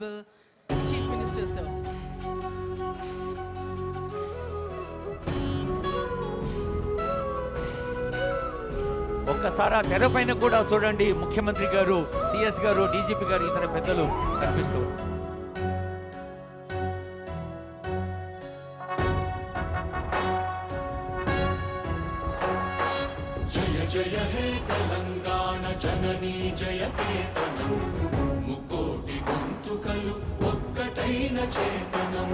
Chief Minister, sir. ఒక్కసారి ఆ తెర పైన కూడా చూడండి, ముఖ్యమంత్రి గారు, సిఎస్ గారు, డీజీపీ గారు, ఇతర పెద్దలు కనిపిస్తూ. జయ జయ హే తెలంగాణ జననీ జయకేతనం, ముకోటి గొంతుకలు ఒక్కటైన చేతనం.